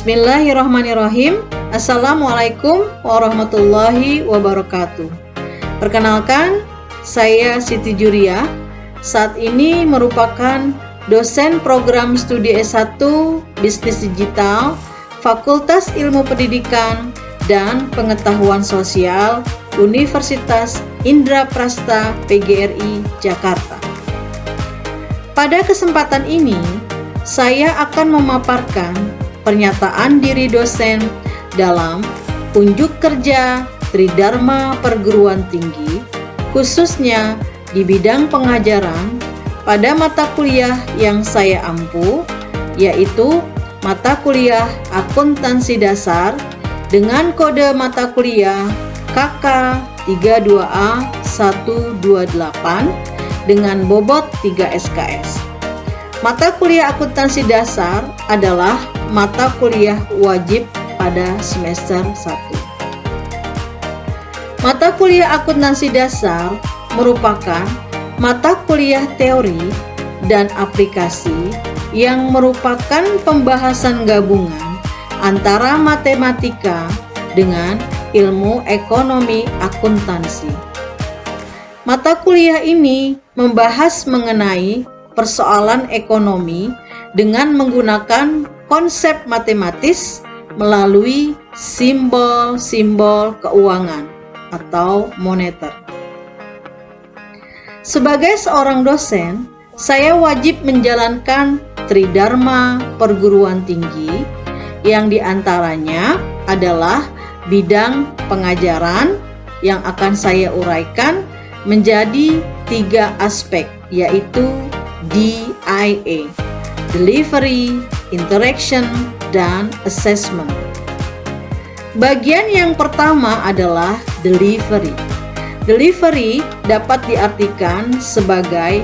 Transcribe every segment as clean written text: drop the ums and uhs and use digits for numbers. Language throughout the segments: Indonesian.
Bismillahirrahmanirrahim. Assalamualaikum warahmatullahi wabarakatuh. Perkenalkan, saya Siti Juriah. Saat ini merupakan dosen program studi S1 Bisnis Digital Fakultas Ilmu Pendidikan dan Pengetahuan Sosial Universitas Indraprasta PGRI Jakarta. Pada kesempatan ini, saya akan memaparkan pernyataan diri dosen dalam unjuk kerja Tridharma Perguruan Tinggi, khususnya di bidang pengajaran pada mata kuliah yang saya ampu, yaitu mata kuliah Akuntansi Dasar dengan kode mata kuliah KK 32A 128 dengan bobot 3 SKS. Mata kuliah akuntansi dasar adalah mata kuliah wajib pada semester 1. Mata kuliah akuntansi dasar merupakan mata kuliah teori dan aplikasi yang merupakan pembahasan gabungan antara matematika dengan ilmu ekonomi akuntansi. Mata kuliah ini membahas mengenai persoalan ekonomi dengan menggunakan konsep matematis melalui simbol-simbol keuangan atau moneter. Sebagai seorang dosen, saya wajib menjalankan Tridharma Perguruan Tinggi yang diantaranya adalah bidang pengajaran yang akan saya uraikan menjadi 3 aspek, yaitu DIA, Delivery, Interaction, dan Assessment. Bagian yang pertama adalah Delivery. Delivery dapat diartikan sebagai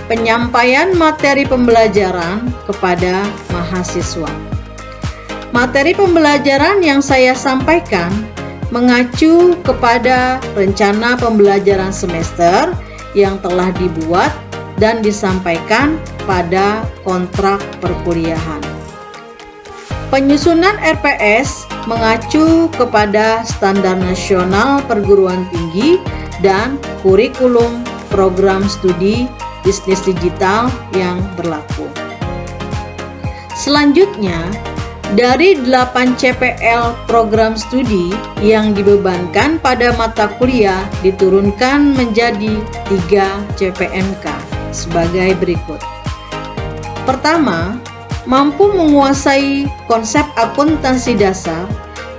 penyampaian materi pembelajaran kepada mahasiswa. Materi pembelajaran yang saya sampaikan mengacu kepada rencana pembelajaran semester yang telah dibuat dan disampaikan pada kontrak perkuliahan. Penyusunan RPS mengacu kepada standar nasional perguruan tinggi dan kurikulum program studi bisnis digital yang berlaku. Selanjutnya, dari 8 CPL program studi yang dibebankan pada mata kuliah diturunkan menjadi 3 CPMK sebagai berikut. Pertama, mampu menguasai konsep akuntansi dasar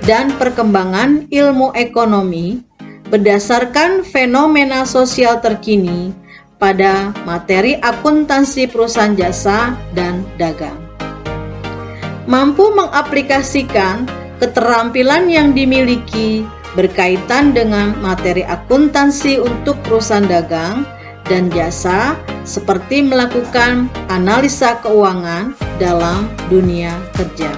dan perkembangan ilmu ekonomi berdasarkan fenomena sosial terkini pada materi akuntansi perusahaan jasa dan dagang. Mampu mengaplikasikan keterampilan yang dimiliki berkaitan dengan materi akuntansi untuk perusahaan dagang dan jasa seperti melakukan analisa keuangan dalam dunia kerja.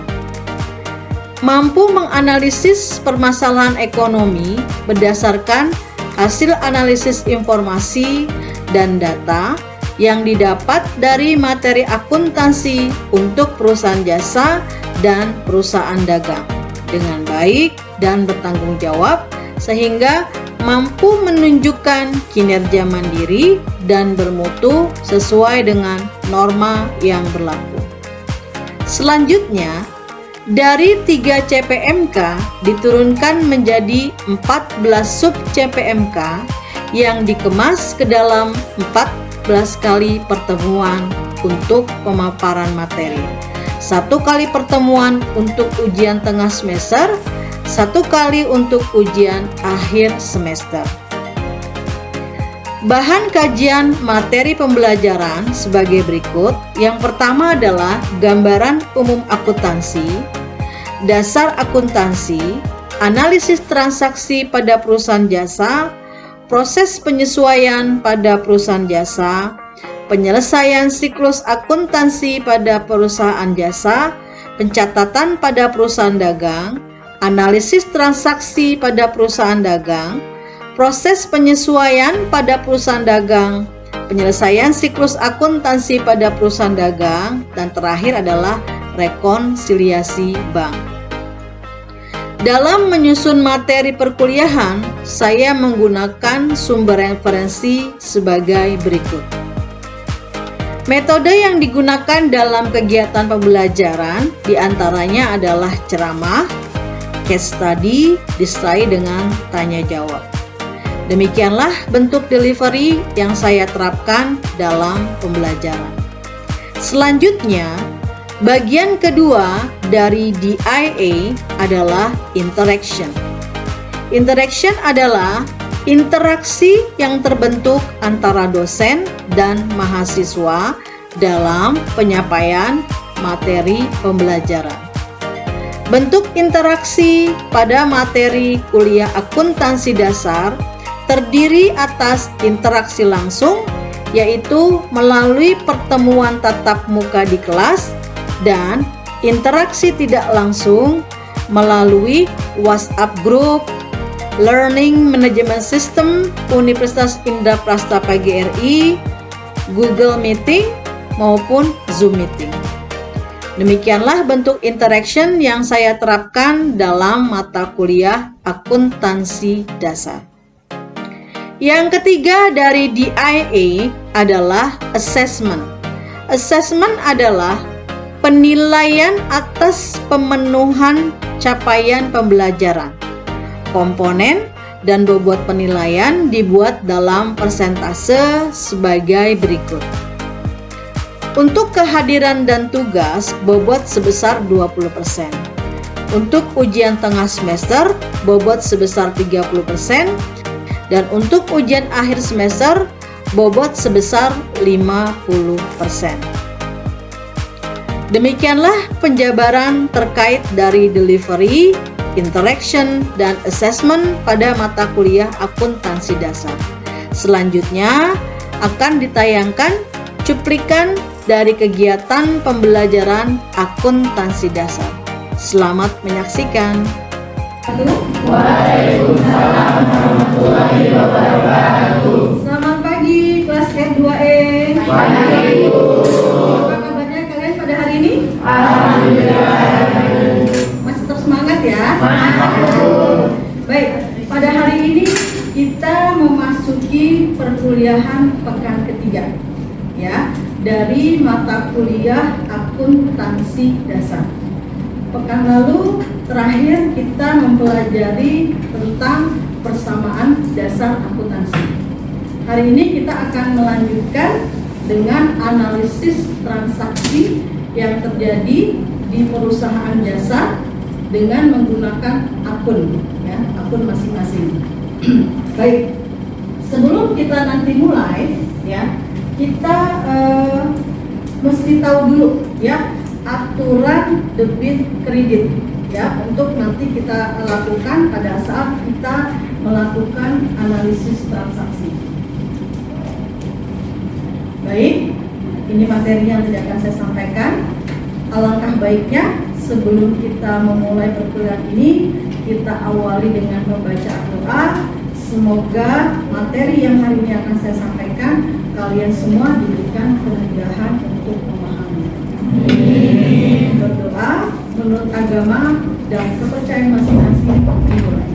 Mampu menganalisis permasalahan ekonomi berdasarkan hasil analisis informasi dan data yang didapat dari materi akuntansi untuk perusahaan jasa dan perusahaan dagang dengan baik dan bertanggung jawab sehingga mampu menunjukkan kinerja mandiri dan bermutu sesuai dengan norma yang berlaku. Selanjutnya, dari 3 CPMK diturunkan menjadi 14 sub CPMK yang dikemas ke dalam 14 kali pertemuan untuk pemaparan materi. 1 kali pertemuan untuk ujian tengah semester, 1 kali untuk ujian akhir semester. Bahan kajian materi pembelajaran sebagai berikut. Yang pertama adalah gambaran umum akuntansi, dasar akuntansi, analisis transaksi pada perusahaan jasa, proses penyesuaian pada perusahaan jasa, penyelesaian siklus akuntansi pada perusahaan jasa, pencatatan pada perusahaan dagang, analisis transaksi pada perusahaan dagang, proses penyesuaian pada perusahaan dagang, penyelesaian siklus akuntansi pada perusahaan dagang, dan terakhir adalah rekonsiliasi bank. Dalam menyusun materi perkuliahan, saya menggunakan sumber referensi sebagai berikut. Metode yang digunakan dalam kegiatan pembelajaran diantaranya adalah ceramah, case study, disertai dengan tanya jawab. Demikianlah bentuk delivery yang saya terapkan dalam pembelajaran. Selanjutnya, bagian kedua dari DIA adalah interaction. Interaction adalah interaksi yang terbentuk antara dosen dan mahasiswa dalam penyampaian materi pembelajaran. Bentuk interaksi pada materi kuliah akuntansi dasar terdiri atas interaksi langsung, yaitu melalui pertemuan tatap muka di kelas, dan interaksi tidak langsung melalui WhatsApp Group, Learning Management System Universitas Indraprastha PGRI, Google Meeting, maupun Zoom Meeting. Demikianlah bentuk interaction yang saya terapkan dalam mata kuliah akuntansi dasar. Yang ketiga dari DIA adalah assessment. Assessment adalah penilaian atas pemenuhan capaian pembelajaran. Komponen dan bobot penilaian dibuat dalam persentase sebagai berikut. Untuk kehadiran dan tugas, bobot sebesar 20%. Untuk ujian tengah semester, bobot sebesar 30%. Dan untuk ujian akhir semester, bobot sebesar 50%. Demikianlah penjabaran terkait dari delivery, interaction, dan assessment pada mata kuliah akuntansi dasar. Selanjutnya akan ditayangkan cuplikan dari kegiatan pembelajaran akuntansi dasar. Selamat menyaksikan. Waalaikumsalam warahmatullahi wabarakatuh. Selamat pagi kelas F2E. Pagi, Bu. Apa kabarnya kalian pada hari ini? Alhamdulillah. Masih tetap semangat ya? Semangat, Bu. Baik, pada hari ini kita memasuki perkuliahan pekan ketiga, ya, dari mata kuliah akuntansi dasar. Pekan lalu terakhir kita mempelajari tentang persamaan dasar akuntansi. Hari ini kita akan melanjutkan dengan analisis transaksi yang terjadi di perusahaan jasa dengan menggunakan akun, ya, akun masing-masing. Baik, sebelum kita nanti mulai, ya, kita mesti tahu dulu, ya, aturan debit kredit, ya, untuk nanti kita lakukan pada saat kita melakukan analisis transaksi. Baik, ini materi yang tidak akan saya sampaikan. Alangkah baiknya sebelum kita memulai perkuliahan ini, kita awali dengan membaca doa. Semoga materi yang hari ini akan saya sampaikan kalian semua diberikan kemudahan untuk memahami. Berdoa menurut agama dan kepercayaan masing-masing dimulai.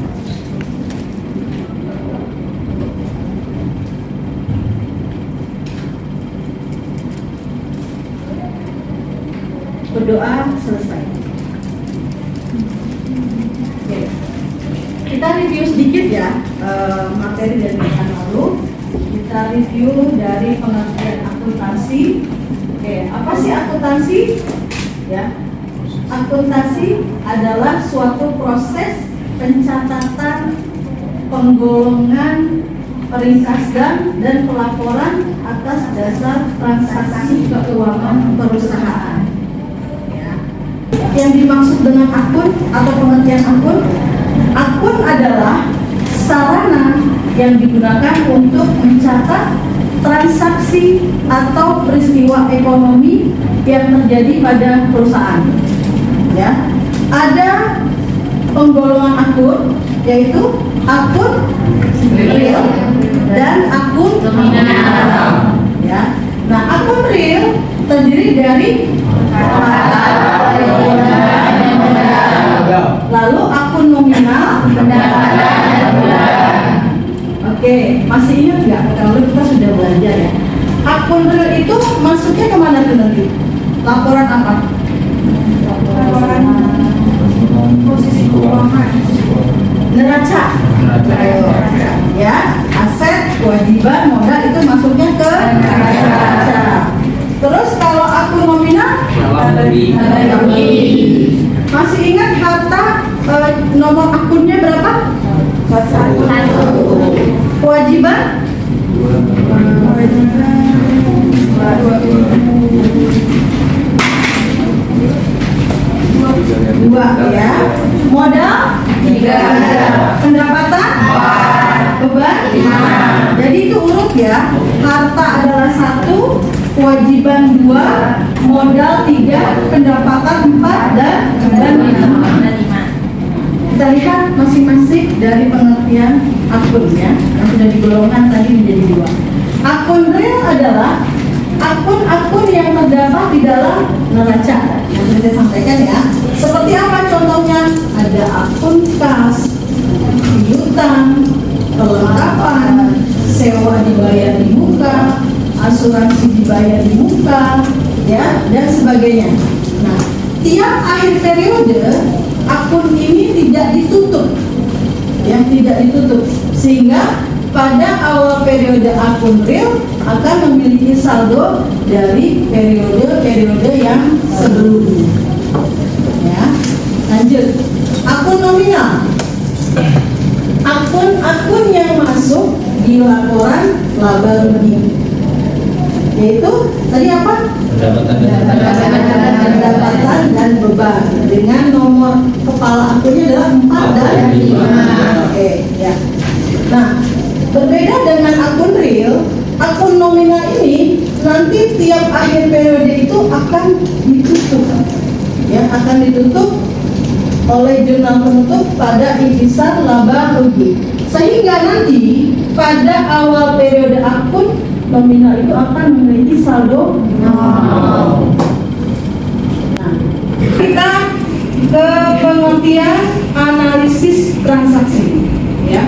Berdoa selesai. Oke. Kita review sedikit ya materi dari pekan lalu. Kita review dari pengertian akuntansi. Oke, apa sih akuntansi? Ya, akuntansi adalah suatu proses pencatatan, penggolongan, peringkasan, dan pelaporan atas dasar transaksi keuangan perusahaan. Ya. Yang dimaksud dengan akun atau pengertian akun adalah sarana yang digunakan untuk mencatat transaksi atau peristiwa ekonomi yang terjadi pada perusahaan. Ya, ada penggolongan akun, yaitu akun real dan akun nominal. Ya, nah akun real terdiri dari lalu akun akun real itu masuknya kemana tuh nanti? Laporan apa? Laporan posisi keuangan. Neraca. Neraca. Ya, aset, kewajiban, modal itu masuknya ke neraca. Terus kalau akun nominal? Masih ingat harta nomor akunnya berapa? 1. Kewajiban? Dua ya. Modal? 3. Pendapatan? 4. Beban? 5. Jadi itu urut ya. Harta adalah 1, kewajiban 2, modal 3, pendapatan 4 dan beban 5. Kita lihat masing-masing dari pengertian akunnya yang sudah digolongkan tadi menjadi 2. Akun real adalah akun-akun yang terdapat di dalam neraca yang sudah saya sampaikan ya. Seperti apa contohnya? Ada akun kas, piutang, kelengkapan, sewa dibayar di muka, asuransi dibayar di muka, ya, dan sebagainya. Nah, tiap akhir periode akun ini tidak ditutup, yang tidak ditutup, sehingga pada awal periode akun real akan memiliki saldo dari periode-periode yang sebelumnya. Ya, lanjut. Akun nominal. Akun-akun yang masuk di laporan laba rugi, yaitu tadi apa? Pendapatan dan beban dengan nomor kepala akunnya adalah 4 dan 5. Oke, ya. Nah, berbeda dengan akun real, akun nominal ini nanti tiap akhir periode itu akan ditutup, ya, akan ditutup oleh jurnal penutup pada intisar laba rugi, sehingga nanti pada awal periode akun nominal itu akan memiliki saldo nol. Nah, kita ke pengertian analisis transaksi, ya.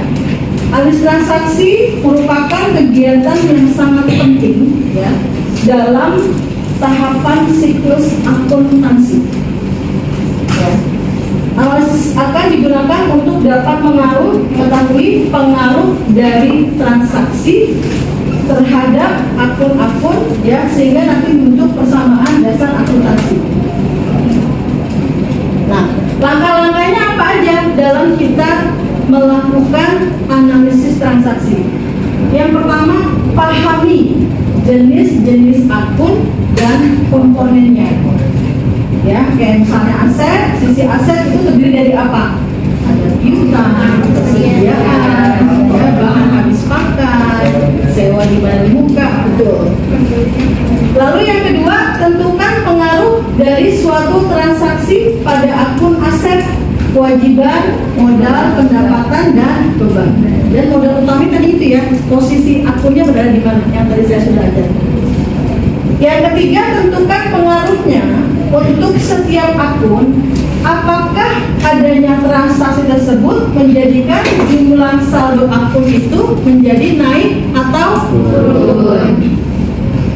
Analisis transaksi merupakan kegiatan yang sangat penting, ya, dalam tahapan siklus akuntansi. Ya. Analisis akan digunakan untuk dapat mengetahui pengaruh dari transaksi terhadap akun-akun, ya, sehingga nanti membentuk persamaan dasar akuntansi. Nah, langkah-langkahnya apa aja dalam kita melakukan analisis transaksi? Yang pertama, pahami jenis-jenis akun dan komponennya. Ya, kayak misalnya aset, sisi aset itu terdiri dari apa? Ada piutang, persediaan, ya, bahan habis pakai, sewa dibayar di muka, betul. Lalu yang kedua, tentukan pengaruh dari suatu transaksi pada akun aset, kewajiban, modal, pendapatan, dan beban. Dan modal utama tadi itu ya, posisi akunnya berada di mana? Yang tadi saya sudah ajar. Yang ketiga, tentukan pengaruhnya untuk setiap akun. Apakah adanya transaksi tersebut menjadikan jumlah saldo akun itu menjadi naik atau turun?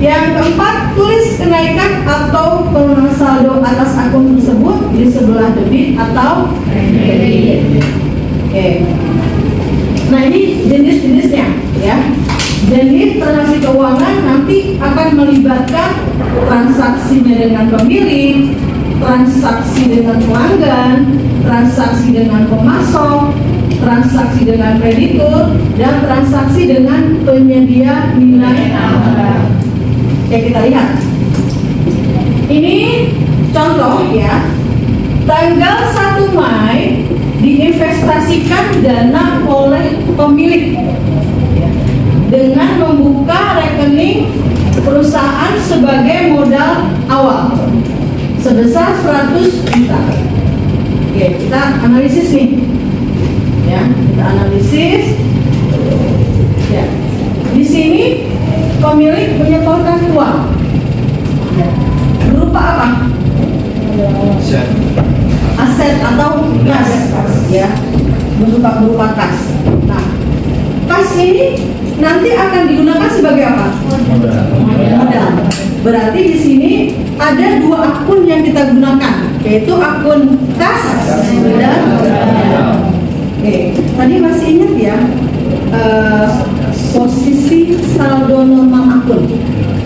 Yang keempat, tulis kenaikan atau penurunan saldo atas akun tersebut di sebelah debit atau kredit. Oke. Nah, ini jenis-jenisnya, ya. Jenis transaksi keuangan nanti akan melibatkan transaksinya dengan pemilik, transaksi dengan pelanggan, transaksi dengan pemasok, transaksi dengan kreditur, dan transaksi dengan penyedia nilai barang. Oke, kita lihat. Ini contoh ya. Tanggal 1 Mei diinvestasikan dana oleh pemilik dengan membuka rekening perusahaan sebagai modal awal sebesar 100 juta. Oke, kita analisis nih. Ya, kita analisis. Ya. Di sini pemilik menyetorkan uang. Ya. Berupa apa? Aset atau kas, ya. Berupa kas. Nah, kas ini nanti akan digunakan sebagai apa? Berarti di sini ada 2 akun yang kita gunakan, yaitu akun kas dan modal. Oke, tadi masih ingat ya posisi saldo normal akun.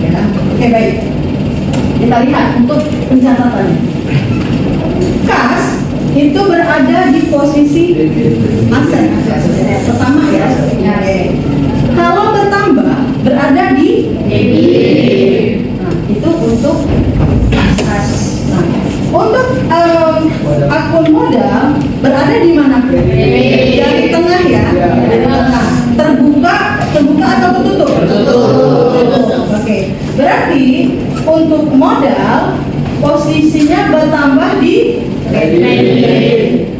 Ya. Oke, baik. Kita lihat untuk pencatatan. Kas itu berada di posisi aset pertama ya. Oke. Kalau bertambah berada di debit. Nah, itu untuk kas. Nah, untuk akun modal berada di mana? Dari tengah ya. Dari tengah. Terbuka atau tertutup? Tertutup. Oke. Berarti untuk modal posisinya bertambah di debit.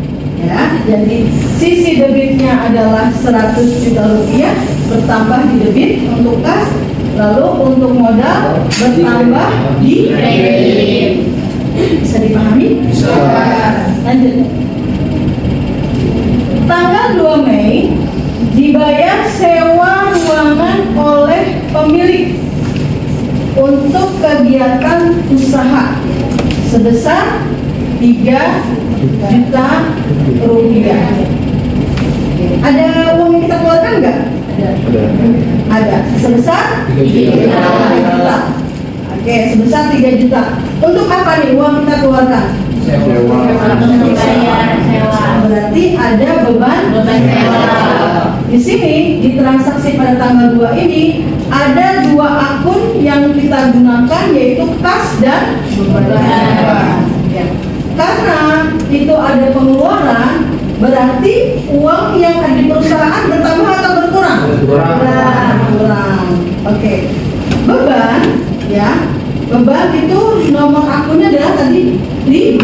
Ya, jadi sisi debitnya adalah 100 juta rupiah bertambah di debit untuk kas, lalu untuk modal bertambah di debit. Bisa dipahami? Bisa. Lanjut. Tanggal 2 Mei dibayar sewa ruangan oleh pemilik untuk kegiatan usaha sebesar 3 juta rupiah. Ada uang yang kita keluarkan nggak? Ada. Sebesar 3 juta. Oke, sebesar 3 juta. Untuk apa nih uang kita keluarkan? Sewa. Berarti ada beban sewa. Di sini di transaksi pada tanggal 2 ini ada 2 akun yang kita gunakan, yaitu kas dan beban sewa. Ya. Karena itu ada pengeluaran, berarti uang yang ada di perusahaan bertambah atau berkurang? Berkurang. Oke. Beban, ya. Beban itu nomor akunnya adalah tadi 5.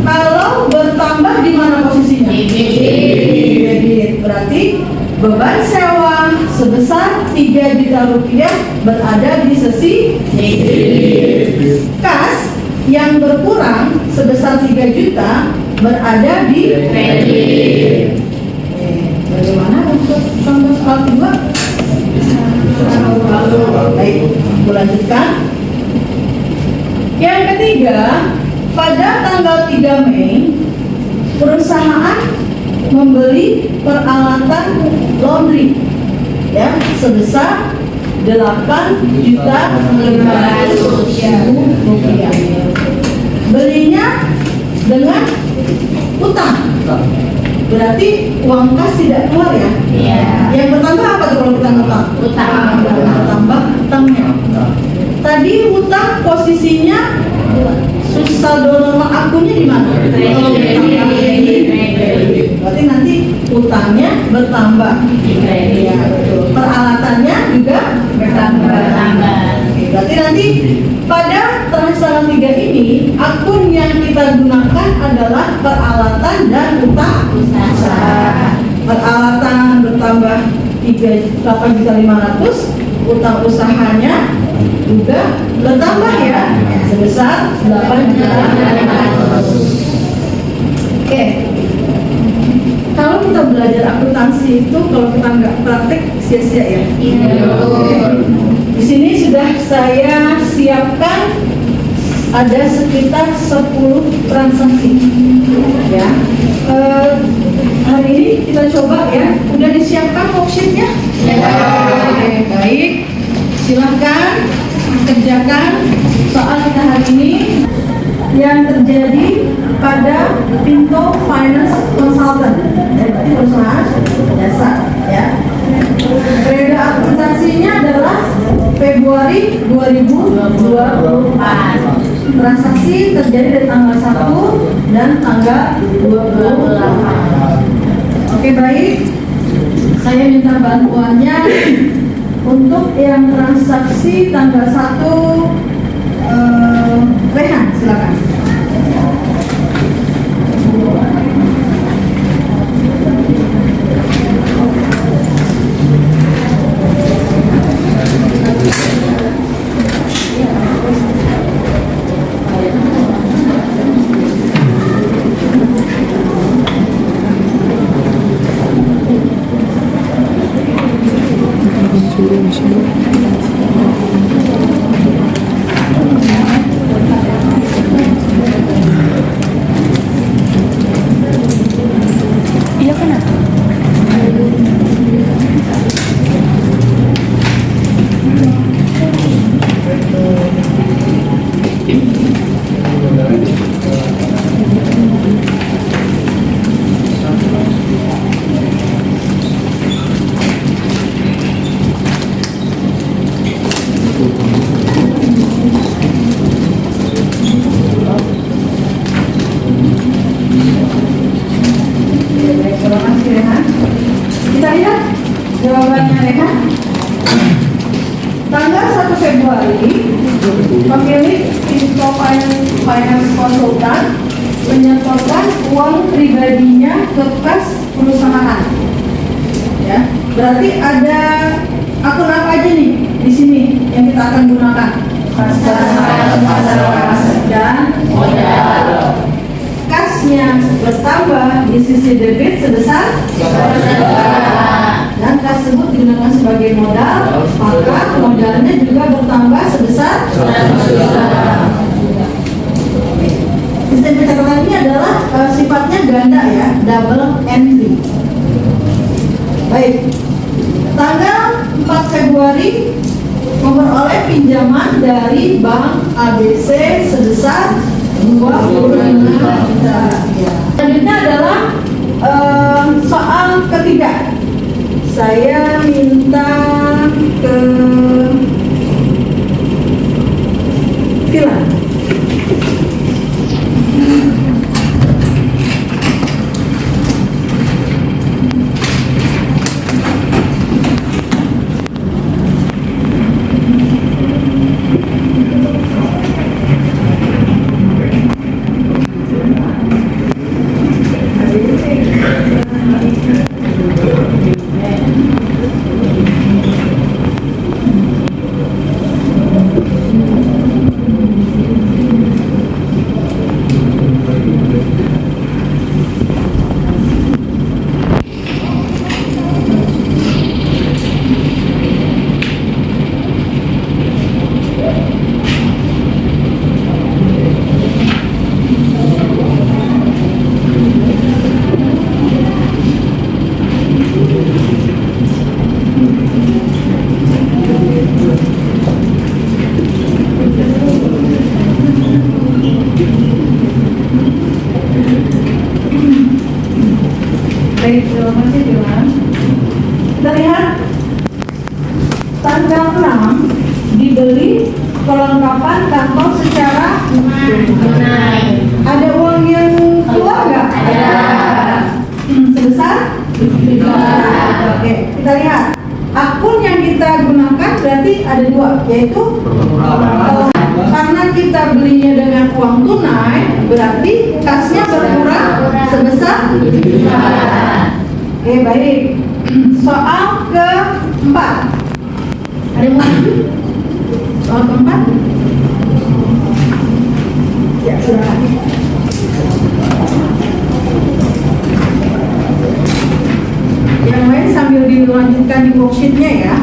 Kalau bertambah di mana posisinya? Debit. Berarti beban sewa sebesar 3 juta rupiah berada di sisi debit. Kas yang berkurang sebesar 3 juta berada di kredit. Bagaimana untuk contoh soal kedua? Baik, lanjutkan. Yang ketiga, pada tanggal 3 Mei perusahaan membeli peralatan laundry ya sebesar 8.500.000 rupiah. Belinya dengan utang. Berarti uang kas tidak keluar ya? Iya. Yang bertambah apa tuh kalau kita utang? Bertambah utangnya. Tadi utang posisinya saldo normal akunnya di mana? Kalau bertambah di kredit. Berarti nanti utangnya bertambah. Ya, betul. Peralatannya juga bertambah. Berarti nanti pada tanggal 3 ini akun yang kita gunakan adalah peralatan dan utang usaha. Peralatan bertambah 8.500.000, utang usahanya juga bertambah ya sebesar 8.500.000. Oke. Kalau kita belajar akuntansi itu kalau kita nggak praktek sia-sia ya. Di sini sudah saya siapkan ada sekitar 10 transaksi. Ya. Hari ini kita coba ya. Udah disiapkan worksheetnya? Ya. Oke, baik. Silahkan kerjakan soal kita hari ini yang terjadi pada Pinto Finance Consultant dari perusahaan jasa ya. Periode akuntansinya adalah Februari 2024. Transaksi terjadi dari tanggal 1 dan tanggal 28. Oke, baik. Saya minta bantuannya untuk yang transaksi tanggal 1 Rehan, silakan. tanggal 1 Februari, pemilik Pinto Finance Consultant menyetorkan uang pribadinya ke kas perusahaan. Ya, berarti ada akun apa aja nih di sini yang kita akan gunakan? Dan kasnya bertambah di sisi debit sebesar dan kas tersebut digunakan sebagai modal, maka modalnya juga bertambah sebesar. Sistem pencatatan ini adalah sifatnya ganda ya, double entry. Baik, tanggal 4 Februari memperoleh pinjaman dari Bank ABC sebesar 25 juta. Selanjutnya adalah soal ketiga. Saya minta ke Vila. Baik, terima kasih Johan. Terlihat tanggal 6 dibeli perlengkapan kantor secara tunai. Ada uang yang keluar nggak? Ada. Sebesar? Oke, kita lihat. Akun yang kita gunakan berarti ada dua, yaitu karena kita belinya dengan uang tunai, berarti kasnya berkurang sebesar. Oke, baik. Soal keempat. Ada yang mau lanjut? Soal keempat? Ya, silakan. Yang lain sambil dilanjutkan di worksheet-nya ya.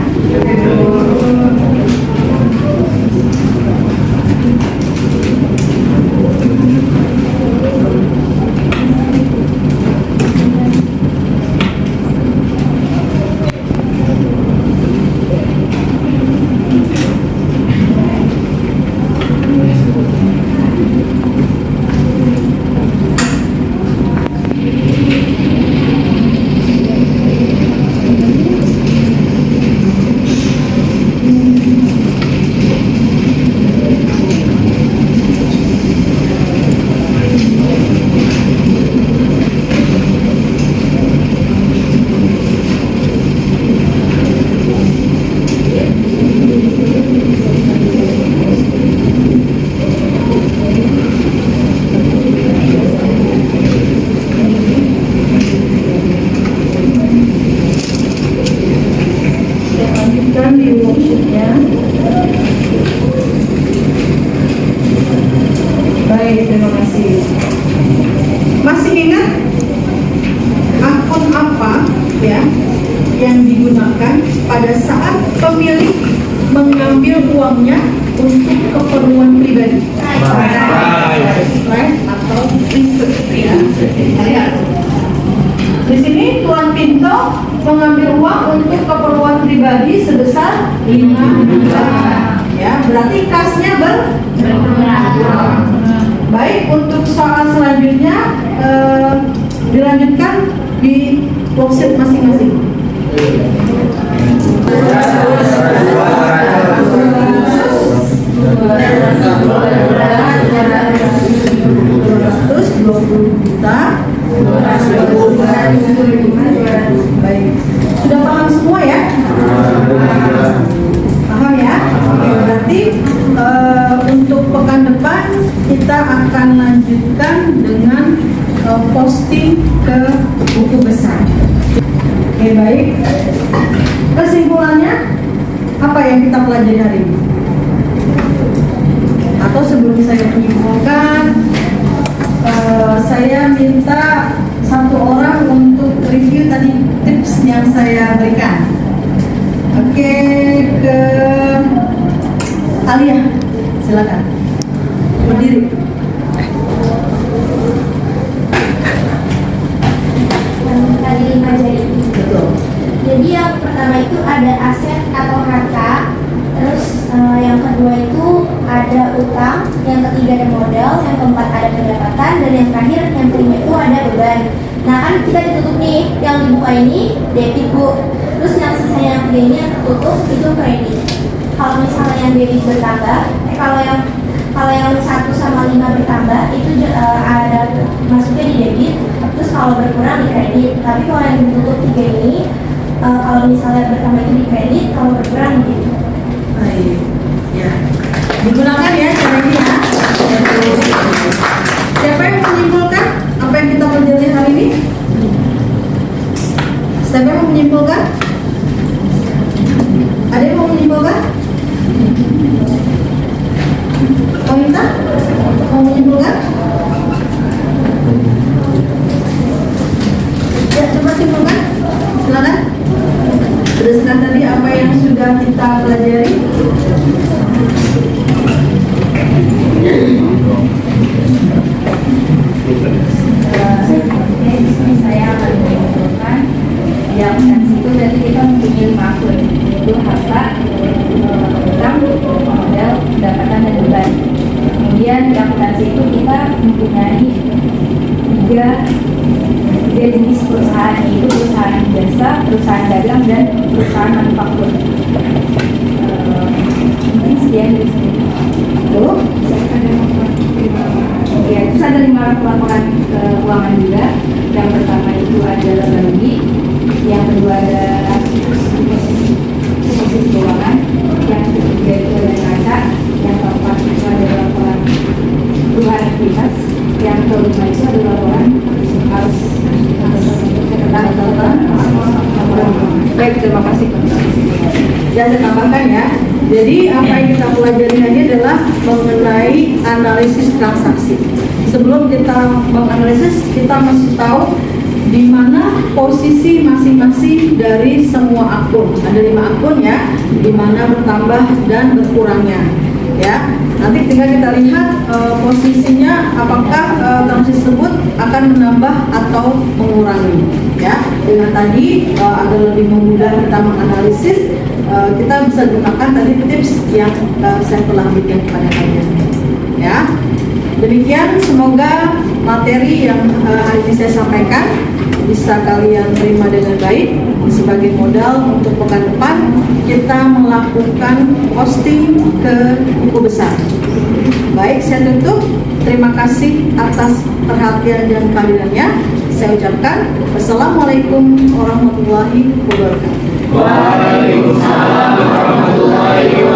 Lanjutkan di worksheet-nya. Baik, terima kasih. Masih ingat akun apa ya yang digunakan pada saat pemilik mengambil uangnya untuk keperluan pribadi? Right atau invest ya. Lihat. Di sini Tuan Pinto mengambil uang untuk keperluan pribadi sebesar 5 juta. Ya, berarti kasnya berkurang. Baik, untuk soal selanjutnya dilanjutkan di worksheet masing-masing. Terus 20 juta. Baik, sudah paham semua ya? Paham ya? untuk pekan depan kita akan lanjutkan dengan posting ke buku besar. Oke, baik. Kesimpulannya apa yang kita pelajari hari ini? Atau sebelum saya menyimpulkan, saya minta satu orang untuk review tadi tips yang saya berikan. Oke, ke Alia, silakan berdiri. Tadi materi. Betul. Jadi yang pertama itu ada aset atau harta, terus yang kedua itu ada utang, yang ketiga ada modal, yang keempat ada pendapatan, dan yang terakhir yang kelima itu ada beban. Nah kan kita ditutup nih, yang dibuka ini debit Bu, terus yang sisa yang tiga ini yang tertutup itu kredit. Kalau misalnya yang debit bertambah, kalau yang 1 sama 5 bertambah itu ada masuknya di debit, terus kalau berkurang di kredit. Tapi kalau yang ditutup tiga ini, kalau misalnya bertambah itu di kredit, kalau berkurang di debit. Baik, ya. Digunakan ya cara ini ya. Siapa yang menyimpulkan apa yang kita pelajari hari ini? Siapa yang mau menyimpulkan? Ada yang mau menyimpulkan? Wanita? Mau menyimpulkan? Ya, coba simpulkan. Silakan. Berdasarkan tadi apa yang sudah kita pelajari. Saya akan menyimpulkan di akuntansi itu berarti kita mempunyai 5 akun, yaitu harta, utang, modal, pendapatan, dan beban. Kemudian di akuntansi itu kita mempunyai tiga jenis perusahaan, yaitu perusahaan jasa, perusahaan dagang, dan perusahaan manufaktur. Mungkin sekian dari saya. Tuh. Ya, terus ada 5 laporan keuangan juga. Yang pertama itu ada laba rugi, yang kedua ada posisi keuangan, yang ketiga itu ada neraca, yang keempat itu ada laporan perubahan aktivitas, yang kelima itu ada laporan harus baik, terima kasih. Ya, saya tambahkan ya. Jadi apa yang kita pelajari ini adalah mengenai analisis transaksi. Sebelum kita menganalisis, kita mesti tahu di mana posisi masing-masing dari semua akun. Ada 5 akun ya, di mana bertambah dan berkurangnya. Ya, nanti tinggal kita lihat posisinya apakah transaksi tersebut akan menambah atau mengurangi. Ya, dengan tadi agar lebih memudah kita menganalisis, kita bisa gunakan tadi tips yang saya telah berikan kepada kalian. Ya, demikian semoga materi yang hari ini saya sampaikan bisa kalian terima dengan baik sebagai modal untuk pekan depan kita melakukan posting ke buku besar. Baik, saya tutup. Terima kasih atas perhatian dan kehadirannya. Saya ucapkan wassalamualaikum warahmatullahi wabarakatuh. Waalaikumsalam warahmatullahi wabarakatuh.